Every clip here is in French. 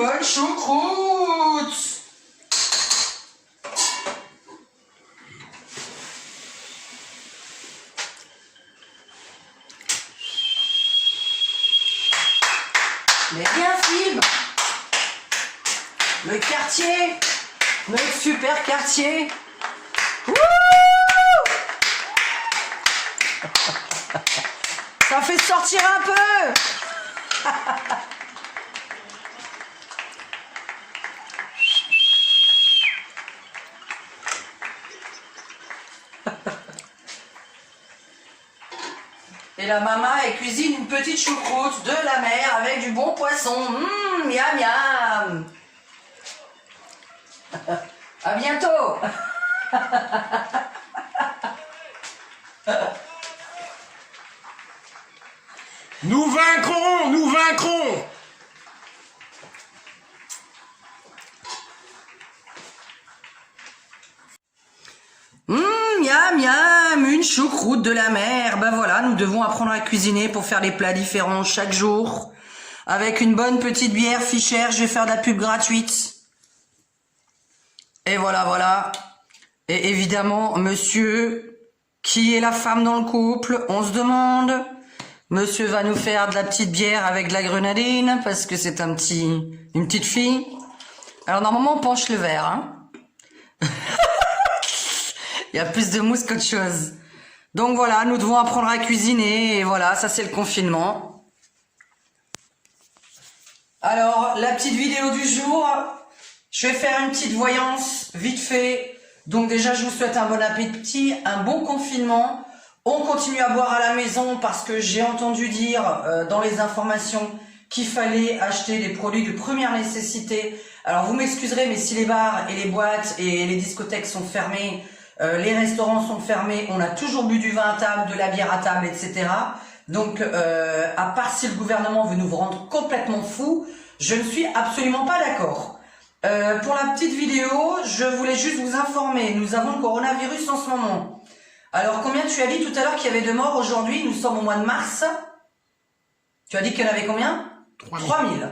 bonne choucroute. Mais bien film. Le quartier. Le super quartier. Wouh. Ça fait sortir un peu. Et la maman, elle cuisine une petite choucroute de la mer avec du bon poisson. Miam miam. À bientôt. Nous vaincrons, nous vaincrons. Miam miam, une choucroute de la mer. Ben voilà, nous devons apprendre à cuisiner pour faire des plats différents chaque jour. Avec une bonne petite bière Fischer, je vais faire de la pub gratuite. Et voilà, voilà. Et évidemment, monsieur, qui est la femme dans le couple, on se demande. Monsieur va nous faire de la petite bière avec de la grenadine, parce que c'est une petite fille. Alors normalement, on penche le verre, hein. Il y a plus de mousse qu'autre chose. Donc voilà, nous devons apprendre à cuisiner, et voilà, ça c'est le confinement. Alors, la petite vidéo du jour, je vais faire une petite voyance, vite fait. Donc déjà, je vous souhaite un bon appétit, un bon confinement. On continue à boire à la maison parce que j'ai entendu dire dans les informations qu'il fallait acheter des produits de première nécessité. Alors vous m'excuserez, mais si les bars et les boîtes et les discothèques sont fermés, les restaurants sont fermés, on a toujours bu du vin à table, de la bière à table, etc. Donc à part si le gouvernement veut nous rendre complètement fous, je ne suis absolument pas d'accord. Pour la petite vidéo, je voulais juste vous informer, nous avons le coronavirus en ce moment. Alors, combien tu as dit tout à l'heure qu'il y avait de morts aujourd'hui? Nous sommes au mois de mars. Tu as dit qu'il y en avait combien? 3000.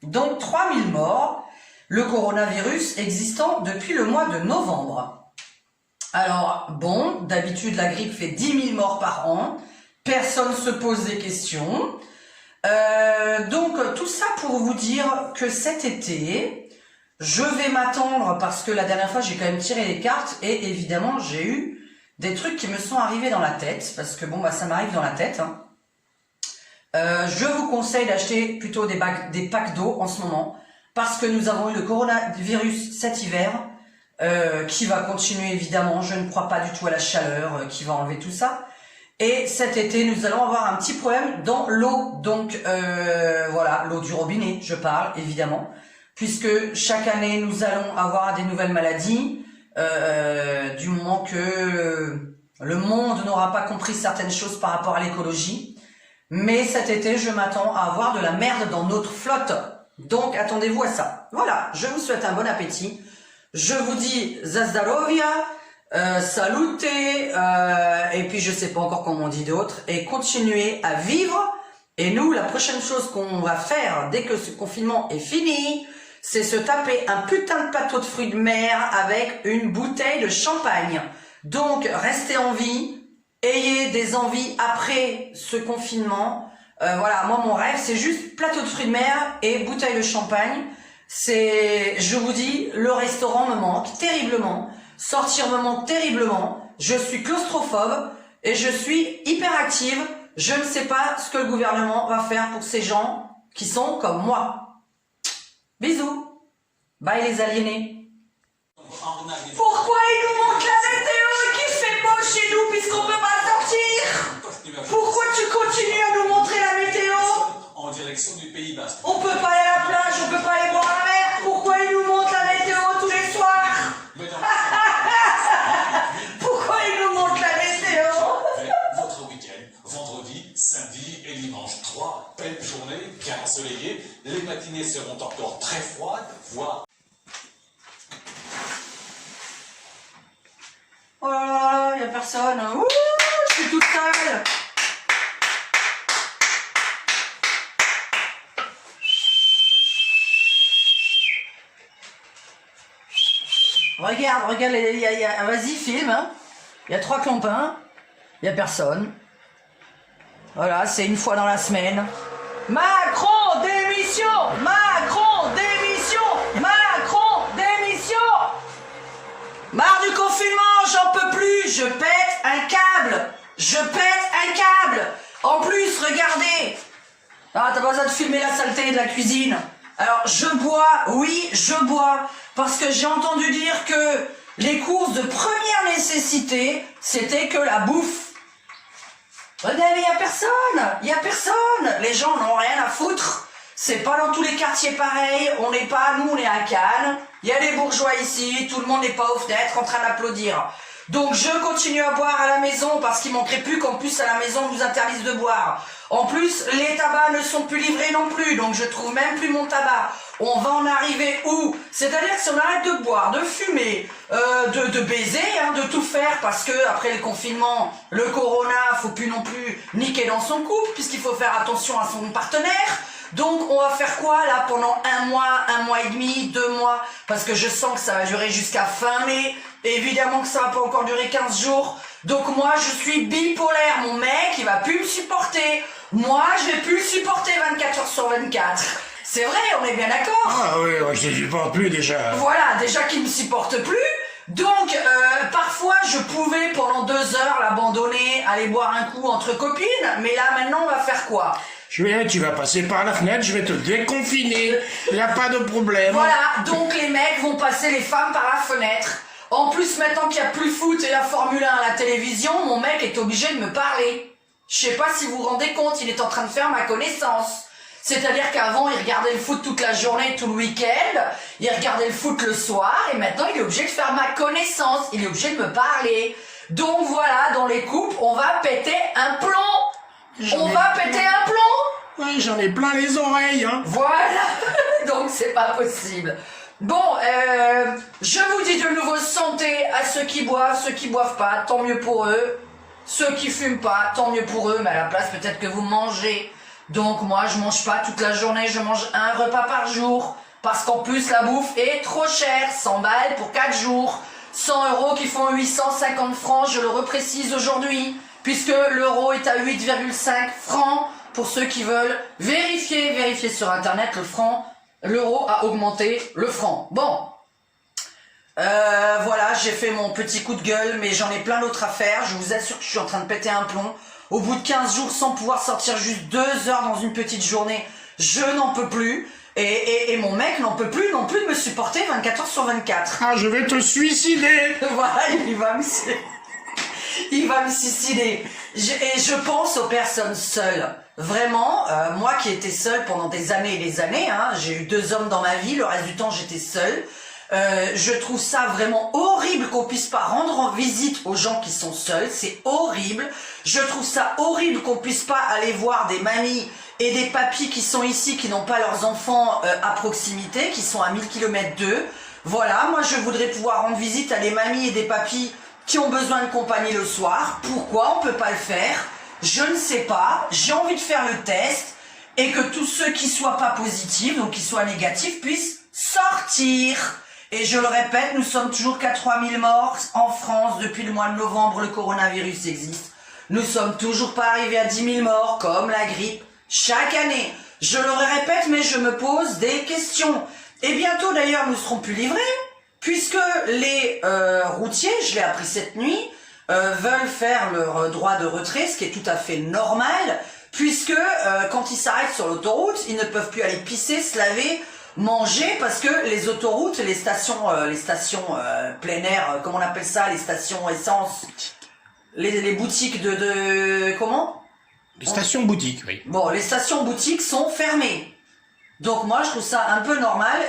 Donc, 3000 morts. Le coronavirus existant depuis le mois de novembre. Alors, bon, d'habitude, la grippe fait 10 000 morts par an. Personne ne se pose des questions. Donc, tout ça pour vous dire que cet été, je vais m'attendre, parce que la dernière fois, j'ai quand même tiré les cartes et évidemment, j'ai eu des trucs qui me sont arrivés dans la tête, parce que bon, bah ça m'arrive dans la tête. Hein. Je vous conseille d'acheter plutôt des packs d'eau en ce moment, parce que nous avons eu le coronavirus cet hiver, qui va continuer évidemment. Je ne crois pas du tout à la chaleur qui va enlever tout ça. Et cet été, nous allons avoir un petit problème dans l'eau. Donc voilà, l'eau du robinet, je parle évidemment, puisque chaque année, nous allons avoir des nouvelles maladies. Du moment que le monde n'aura pas compris certaines choses par rapport à l'écologie. Mais cet été, je m'attends à avoir de la merde dans notre flotte. Donc, attendez-vous à ça. Voilà, je vous souhaite un bon appétit. Je vous dis Zazdarovia, salute, et puis je sais pas encore comment on dit d'autres. Et continuez à vivre. Et nous, la prochaine chose qu'on va faire dès que ce confinement est fini, c'est se taper un putain de plateau de fruits de mer avec une bouteille de champagne. Donc, restez en vie, ayez des envies après ce confinement. Voilà, moi, mon rêve, c'est juste plateau de fruits de mer et bouteille de champagne. Je vous dis, le restaurant me manque terriblement. Sortir me manque terriblement. Je suis claustrophobe et je suis hyperactive. Je ne sais pas ce que le gouvernement va faire pour ces gens qui sont comme moi. Bisous. Bye les aliénés. Pourquoi il nous montre la météo et qu'il fait beau chez nous puisqu'on peut pas sortir? Pourquoi tu continues à nous montrer la météo? En direction du Pays Basque. On peut pas aller à la plage, on peut pas aller boire la mer. Pourquoi il nous montre la météo tous les soirs? Pourquoi il nous montre la météo? Votre week-end, vendredi, samedi et dimanche. 3 belles journées, bien ensoleillées. Les matinées seront encore très froides, voire... Oh là là, il n'y a personne. Ouh, je suis toute seule. Regarde, vas-y, filme. Hein. Il y a 3 clampins. Il y a personne. Voilà, c'est une fois dans la semaine. Macron, démission! Macron, démission! Macron, démission! Marre du confinement, j'en peux plus, je pète un câble! Je pète un câble! En plus, regardez! Ah, t'as pas besoin de filmer la saleté de la cuisine. Alors, je bois, oui, je bois, parce que j'ai entendu dire que les courses de première nécessité, c'était que la bouffe. Regardez, il y a personne, les gens n'ont rien à foutre, c'est pas dans tous les quartiers pareil, nous on est à Cannes, il y a des bourgeois ici, tout le monde n'est pas aux fenêtres en train d'applaudir. Donc je continue à boire à la maison parce qu'il manquerait plus qu'en plus à la maison on nous interdise de boire. En plus, les tabacs ne sont plus livrés non plus, donc je trouve même plus mon tabac. On va en arriver où? C'est-à-dire que si on arrête de boire, de fumer, de baiser, hein, de tout faire, parce que après le confinement, le corona, faut plus non plus niquer dans son couple, puisqu'il faut faire attention à son partenaire. Donc on va faire quoi là pendant un mois et demi, 2 mois, parce que je sens que ça va durer jusqu'à fin mai, évidemment que ça va pas encore durer 15 jours. Donc moi je suis bipolaire, mon mec il va plus me supporter. Moi je vais plus le supporter 24 heures sur 24. C'est vrai, on est bien d'accord. Ah oui, moi je te supporte plus déjà. Voilà, déjà qu'il me supporte plus. Donc parfois je pouvais pendant 2 heures l'abandonner, aller boire un coup entre copines, mais là maintenant on va faire quoi? Tu vas passer par la fenêtre, je vais te déconfiner. Y a pas de problème. Voilà, donc les mecs vont passer les femmes par la fenêtre. En plus, maintenant qu'il n'y a plus le foot et la Formule 1 à la télévision, mon mec est obligé de me parler. Je sais pas si vous vous rendez compte, il est en train de faire ma connaissance. C'est-à-dire qu'avant, il regardait le foot toute la journée, tout le week-end, il regardait le foot le soir, et maintenant il est obligé de faire ma connaissance, il est obligé de me parler. Donc voilà, dans les couples, on va péter un plomb. On va péter un plomb. Ouais, j'en ai plein les oreilles, hein. Voilà, donc c'est pas possible. Bon, je vous dis de nouveau santé à ceux qui boivent pas, tant mieux pour eux. Ceux qui fument pas, tant mieux pour eux, mais à la place peut-être que vous mangez. Donc moi je mange pas toute la journée, je mange un repas par jour. Parce qu'en plus la bouffe est trop chère, 100 balles pour 4 jours. 100 € qui font 850 francs, je le reprécise aujourd'hui. Puisque l'euro est à 8,5 francs. Pour ceux qui veulent vérifier sur internet, l'euro a augmenté, le franc. Bon, voilà, j'ai fait mon petit coup de gueule, mais j'en ai plein d'autres à faire. Je vous assure que je suis en train de péter un plomb. Au bout de 15 jours, sans pouvoir sortir juste 2 heures dans une petite journée, je n'en peux plus. Et mon mec n'en peut plus non plus de me supporter 24 heures sur 24. Ah, je vais te suicider. Voilà, il va me suicider. Et je pense aux personnes seules. Vraiment, moi qui étais seule pendant des années et des années, hein, j'ai eu 2 hommes dans ma vie, le reste du temps j'étais seule. Je trouve ça vraiment horrible qu'on puisse pas rendre visite aux gens qui sont seuls, c'est horrible. Je trouve ça horrible qu'on puisse pas aller voir des mamies et des papis qui sont ici, qui n'ont pas leurs enfants à proximité, qui sont à 1000 km d'eux. Voilà, moi je voudrais pouvoir rendre visite à des mamies et des papis qui ont besoin de compagnie le soir. Pourquoi on peut pas le faire? Je ne sais pas, j'ai envie de faire le test et que tous ceux qui soient pas positifs, donc qui soient négatifs, puissent sortir. Et je le répète, nous sommes toujours qu'à 3000 morts en France depuis le mois de novembre, le coronavirus existe. Nous sommes toujours pas arrivés à 10 000 morts comme la grippe chaque année. Je le répète, mais je me pose des questions. Et bientôt d'ailleurs, nous serons plus livrés, puisque les routiers, je l'ai appris cette nuit, veulent faire leur droit de retrait, ce qui est tout à fait normal, puisque quand ils s'arrêtent sur l'autoroute, ils ne peuvent plus aller pisser, se laver, manger, parce que les autoroutes, les stations plein air, comment on appelle ça, les stations essence, les boutiques comment? Les stations boutiques, oui. Bon, les stations boutiques sont fermées. Donc moi, je trouve ça un peu normal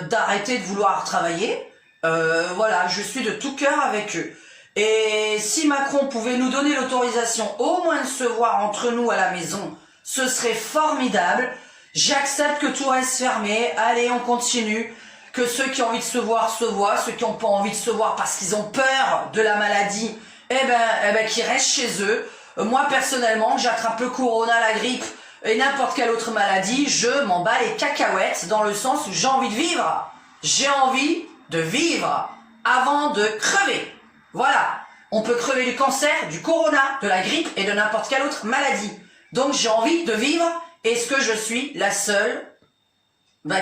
d'arrêter de vouloir travailler. Voilà, je suis de tout cœur avec eux. Et si Macron pouvait nous donner l'autorisation au moins de se voir entre nous à la maison, ce serait formidable. J'accepte que tout reste fermé. Allez, on continue. Que ceux qui ont envie de se voir se voient. Ceux qui n'ont pas envie de se voir parce qu'ils ont peur de la maladie, eh ben, qu'ils restent chez eux. Moi, personnellement, j'attrape le corona, la grippe et n'importe quelle autre maladie, je m'en bats les cacahuètes dans le sens où j'ai envie de vivre. J'ai envie de vivre. avant de crever. Voilà. On peut crever du cancer, du corona, de la grippe et de n'importe quelle autre maladie. Donc j'ai envie de vivre. Est-ce que je suis la seule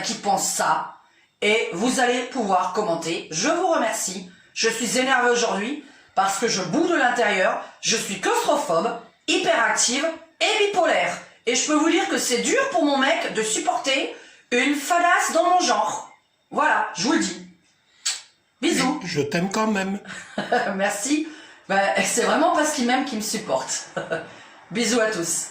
qui pense ça? Et vous allez pouvoir commenter. Je vous remercie. Je suis énervée aujourd'hui parce que je boue de l'intérieur. Je suis claustrophobe, hyperactive et bipolaire. Et je peux vous dire que c'est dur pour mon mec de supporter une fadasse dans mon genre. Voilà, je vous le dis. Bisous. Je t'aime quand même. Merci. C'est vraiment parce qu'il m'aime qu'il me supporte. Bisous à tous.